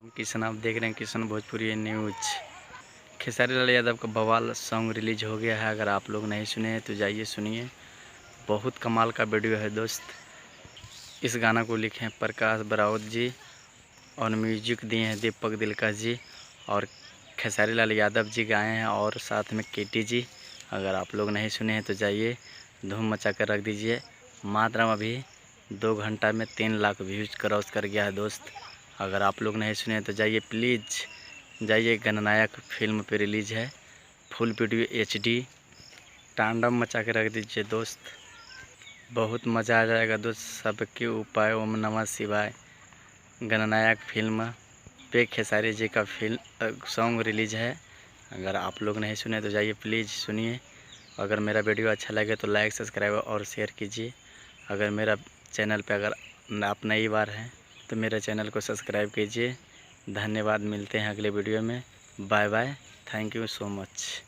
किशन, आप देख रहे हैं किशन भोजपुरी न्यूज। खेसारी लाल यादव का बवाल सॉन्ग रिलीज हो गया है। अगर आप लोग नहीं सुने हैं तो जाइए सुनिए, बहुत कमाल का वीडियो है दोस्त। इस गाना को लिखे हैं प्रकाश बरावत जी और म्यूजिक दिए हैं दीपक दिलकश जी और खेसारी लाल यादव जी गाए हैं और साथ में केटी जी। अगर आप लोग नहीं सुने हैं तो जाइए धूम मचा कर रख दीजिए। मात्र अभी 2 घंटा में 3 लाख व्यूज क्रॉस कर गया है दोस्त। अगर आप लोग नहीं सुने तो जाइए प्लीज़ जाइए, गणनायक फिल्म पे रिलीज है, फुल वीडियो HD तांडव मचा के रख दीजिए दोस्त। बहुत मज़ा आ जाएगा दोस्त। सबके उपाय ओम नमः शिवाय गणनायक फिल्म पे खेसारी जी का सॉन्ग रिलीज है। अगर आप लोग नहीं सुने तो जाइए प्लीज़ सुनिए। अगर मेरा वीडियो अच्छा लगे तो लाइक सब्सक्राइब और शेयर कीजिए। अगर मेरा चैनल पे अगर आप नई बार हैं तो मेरे चैनल को सब्सक्राइब कीजिए। धन्यवाद, मिलते हैं अगले वीडियो में। Bye bye, thank you so much.